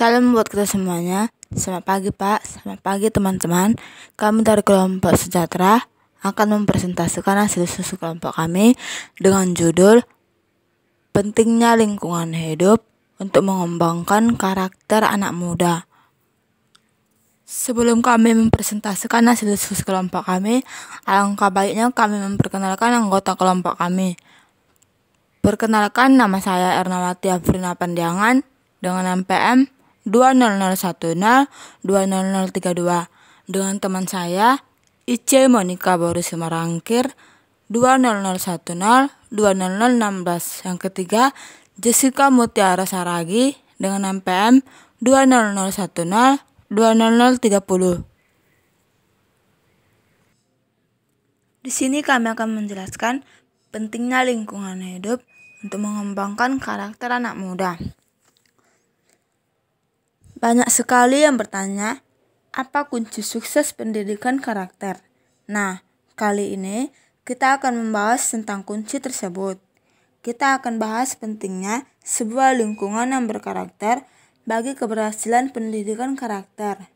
Salam buat kita semuanya. Selamat pagi Pak, selamat pagi teman-teman. Kami dari kelompok sejahtera akan mempresentasikan hasil studi kelompok kami dengan judul Pentingnya Lingkungan Hidup untuk Mengembangkan Karakter Anak Muda. Sebelum kami mempresentasikan hasil studi kelompok kami, alangkah baiknya kami memperkenalkan anggota kelompok kami. Perkenalkan, nama saya Ernawati Afrina Pandiangan dengan NPM 20010-20032, dengan teman saya Ice Monica Boris Marangkir 20010-20016. Yang ketiga, Jessica Mutiara Saragi dengan NPM 20010-20030. Di sini kami akan menjelaskan pentingnya lingkungan hidup untuk mengembangkan karakter anak muda. Banyak sekali yang bertanya, apa kunci sukses pendidikan karakter? Nah, kali ini kita akan membahas tentang kunci tersebut. Kita akan bahas pentingnya sebuah lingkungan yang berkarakter bagi keberhasilan pendidikan karakter.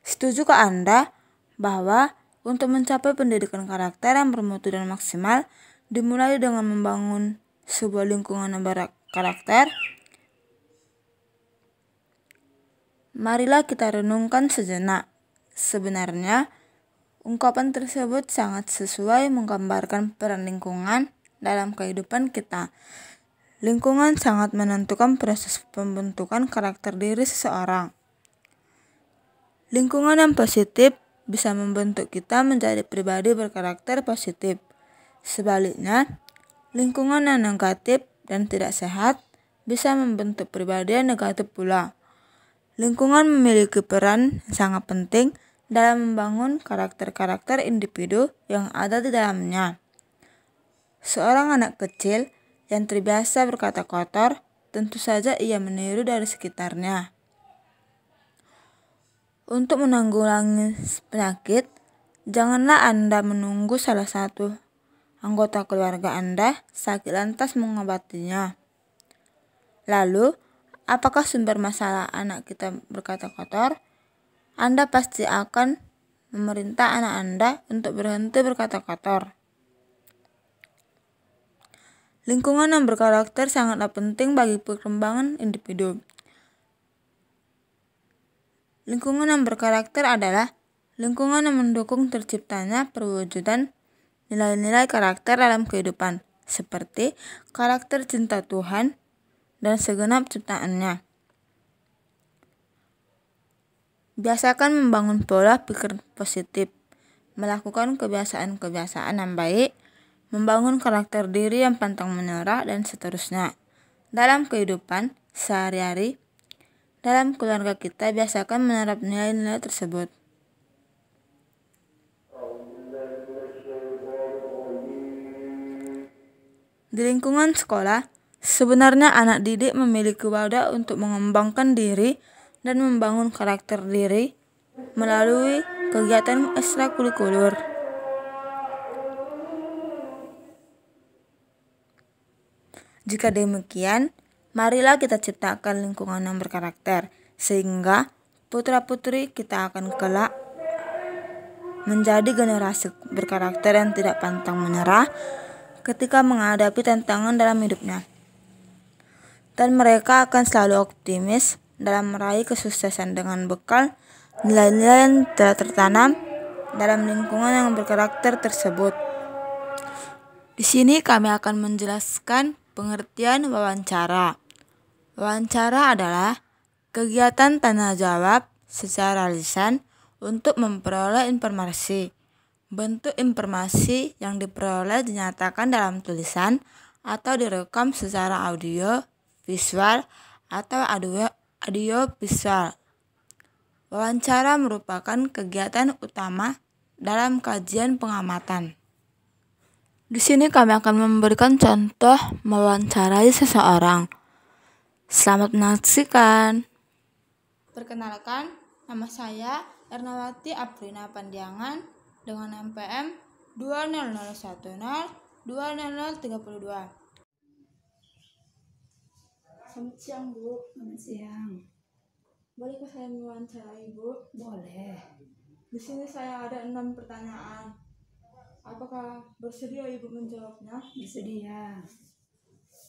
Setujukah Anda bahwa untuk mencapai pendidikan karakter yang bermutu dan maksimal dimulai dengan membangun sebuah lingkungan yang berkarakter? Marilah kita renungkan sejenak. Sebenarnya, ungkapan tersebut sangat sesuai menggambarkan peran lingkungan dalam kehidupan kita. Lingkungan sangat menentukan proses pembentukan karakter diri seseorang. Lingkungan yang positif bisa membentuk kita menjadi pribadi berkarakter positif. Sebaliknya, lingkungan yang negatif dan tidak sehat bisa membentuk pribadi yang negatif pula. Lingkungan memiliki peran yang sangat penting dalam membangun karakter-karakter individu yang ada di dalamnya. Seorang anak kecil yang terbiasa berkata kotor, tentu saja ia meniru dari sekitarnya. Untuk menanggulangi penyakit, janganlah Anda menunggu salah satu anggota keluarga Anda sakit lantas mengobatinya. Lalu, apakah sumber masalah anak kita berkata kotor? Anda pasti akan memerintah anak Anda untuk berhenti berkata kotor. Lingkungan yang berkarakter sangatlah penting bagi perkembangan individu. Lingkungan yang berkarakter adalah lingkungan yang mendukung terciptanya perwujudan nilai-nilai karakter dalam kehidupan, seperti karakter cinta Tuhan dan segenap ciptaannya. Biasakan membangun pola pikir positif, melakukan kebiasaan-kebiasaan yang baik, membangun karakter diri yang pantang menyerah, dan seterusnya. Dalam kehidupan sehari-hari, dalam keluarga kita biasakan menerap nilai-nilai tersebut. Di lingkungan sekolah, sebenarnya anak didik memiliki wadah untuk mengembangkan diri dan membangun karakter diri melalui kegiatan ekstrakurikuler. Jika demikian, marilah kita ciptakan lingkungan yang berkarakter, sehingga putra-putri kita akan kelak menjadi generasi berkarakter yang tidak pantang menyerah ketika menghadapi tantangan dalam hidupnya. Dan mereka akan selalu optimis dalam meraih kesuksesan dengan bekal nilai-nilai yang telah tertanam dalam lingkungan yang berkarakter tersebut. Di sini kami akan menjelaskan pengertian wawancara. Wawancara adalah kegiatan tanya jawab secara lisan untuk memperoleh informasi. Bentuk informasi yang diperoleh dinyatakan dalam tulisan atau direkam secara audio, visual, atau audio visual. Wawancara merupakan kegiatan utama dalam kajian pengamatan. Di sini kami akan memberikan contoh mewawancarai seseorang. Selamat menyaksikan. Perkenalkan, nama saya Ernawati Afrina Pandiangan dengan NPM 20010-20032. Selamat siang Bu, selamat siang. Bolehkah saya mewawancara Ibu? Boleh. Di sini saya ada 6 pertanyaan. Apakah bersedia Ibu menjawabnya? Bersedia.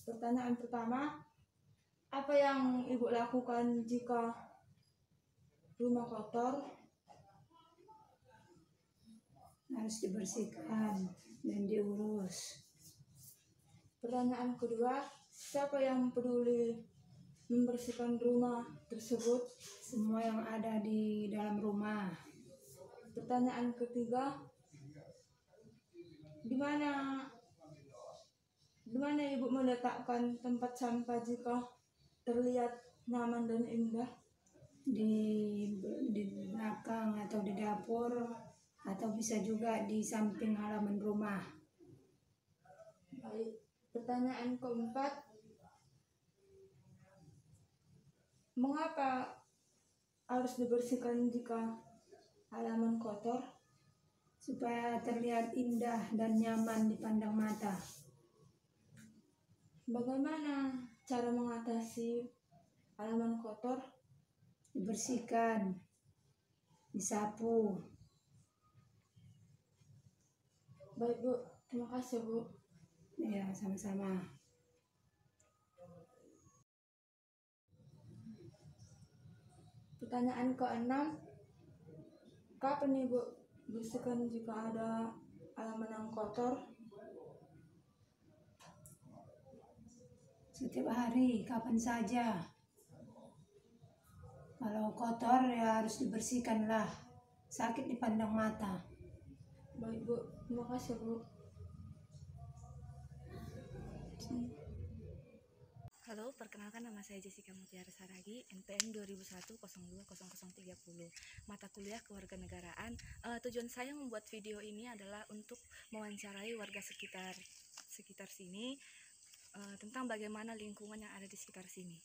Pertanyaan pertama, apa yang Ibu lakukan jika rumah kotor? Harus dibersihkan dan diurus. Pertanyaan kedua, siapa yang peduli membersihkan rumah tersebut? Semua yang ada di dalam rumah. Pertanyaan ketiga, di mana Ibu meletakkan tempat sampah jika terlihat nyaman dan indah? Di belakang atau di dapur, atau bisa juga di samping halaman rumah. Baik. Pertanyaan keempat, mengapa harus dibersihkan jika halaman kotor? Supaya terlihat indah dan nyaman dipandang mata. Bagaimana cara mengatasi halaman kotor? Dibersihkan, disapu. Baik Bu, terima kasih Bu. Ya, sama-sama. Pertanyaan ke-6, kapan Ibu bersihkan jika ada halaman yang kotor? Setiap hari, kapan saja. Kalau kotor ya harus dibersihkanlah. Sakit dipandang mata. Baik Bu, terima kasih Bu. Halo, perkenalkan nama saya Jessica Mutiara Saragi, NPM 2001-02-0030, mata kuliah Kewarganegaraan. Tujuan saya membuat video ini adalah untuk mewawancarai warga sekitar sini tentang bagaimana lingkungan yang ada di sekitar sini.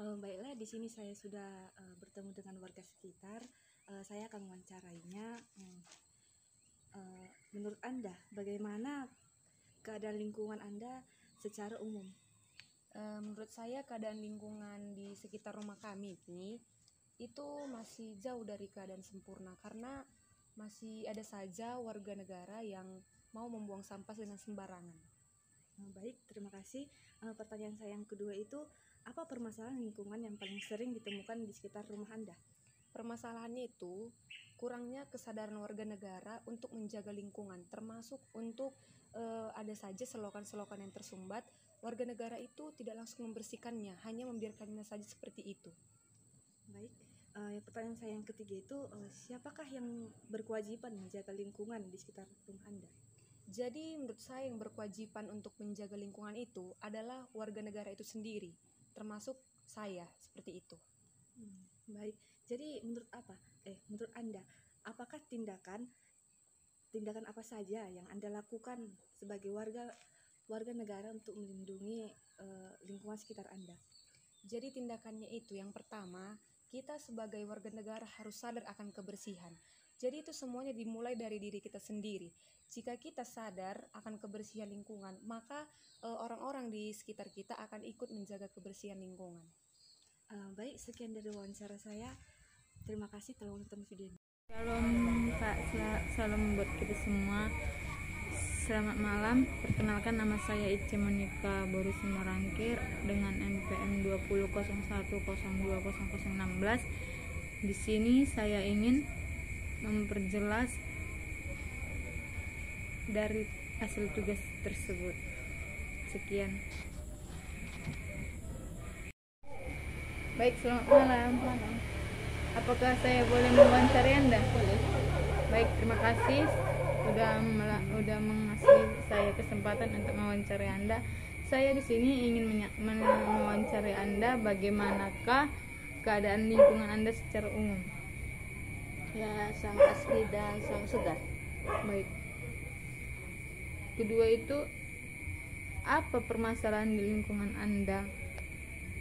Baiklah, di sini saya sudah bertemu dengan warga sekitar. Saya akan mewawancarainya. Menurut Anda, bagaimana keadaan lingkungan Anda secara umum? Menurut saya keadaan lingkungan di sekitar rumah kami ini itu masih jauh dari keadaan sempurna karena masih ada saja warga negara yang mau membuang sampah dengan sembarangan. Baik, terima kasih. Pertanyaan saya yang kedua itu, apa permasalahan lingkungan yang paling sering ditemukan di sekitar rumah Anda? Permasalahannya itu kurangnya kesadaran warga negara untuk menjaga lingkungan, termasuk untuk ada saja selokan-selokan yang tersumbat. Warga negara itu tidak langsung membersihkannya, hanya membiarkannya saja seperti itu. Baik, pertanyaan saya yang ketiga itu, siapakah yang berkewajiban menjaga lingkungan di sekitar rumah Anda? Jadi menurut saya yang berkewajiban untuk menjaga lingkungan itu adalah warga negara itu sendiri, termasuk saya, seperti itu. Baik, jadi menurut Anda, apakah tindakan apa saja yang Anda lakukan sebagai warga negara untuk melindungi lingkungan sekitar Anda? Jadi tindakannya itu yang pertama, kita sebagai warga negara harus sadar akan kebersihan. Jadi itu semuanya dimulai dari diri kita sendiri. Jika kita sadar akan kebersihan lingkungan, maka orang-orang di sekitar kita akan ikut menjaga kebersihan lingkungan. Baik, sekian dari wawancara saya. Terima kasih telah menonton video ini. Shalom Kak, salam buat kita semua. Selamat malam, perkenalkan nama saya Ice Monika Boru Simorangkir dengan NPM 20.01.02.0016. Di sini saya ingin memperjelas dari hasil tugas tersebut. Sekian. Baik, selamat malam. Apakah saya boleh mewawancari Anda? Boleh. Baik, terima kasih sudah mengasih saya kesempatan untuk mewawancari Anda. Saya di sini ingin mewawancari Anda bagaimanakah keadaan lingkungan Anda secara umum. Ya, sang asli dan sang segar. Baik. Kedua itu, apa permasalahan di lingkungan Anda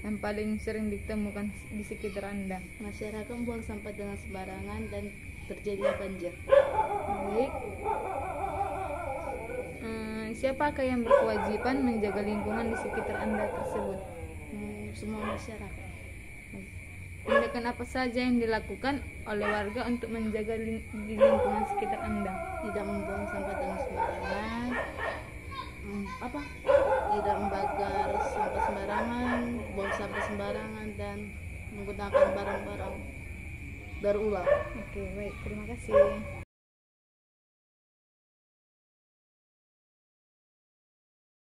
yang paling sering ditemukan di sekitar Anda? Masyarakat buang sampah dengan sembarangan dan terjadinya banjir. Baik. Siapakah yang berkewajiban menjaga lingkungan di sekitar Anda tersebut? Semua masyarakat. Tindakan apa saja yang dilakukan oleh warga untuk menjaga di lingkungan sekitar Anda? Tidak membuang sampah dengan sembarangan, tidak membakar sampah sembarangan, buang sampah sembarangan, dan menggunakan barang-barang daur ulang. Oke, baik, terima kasih.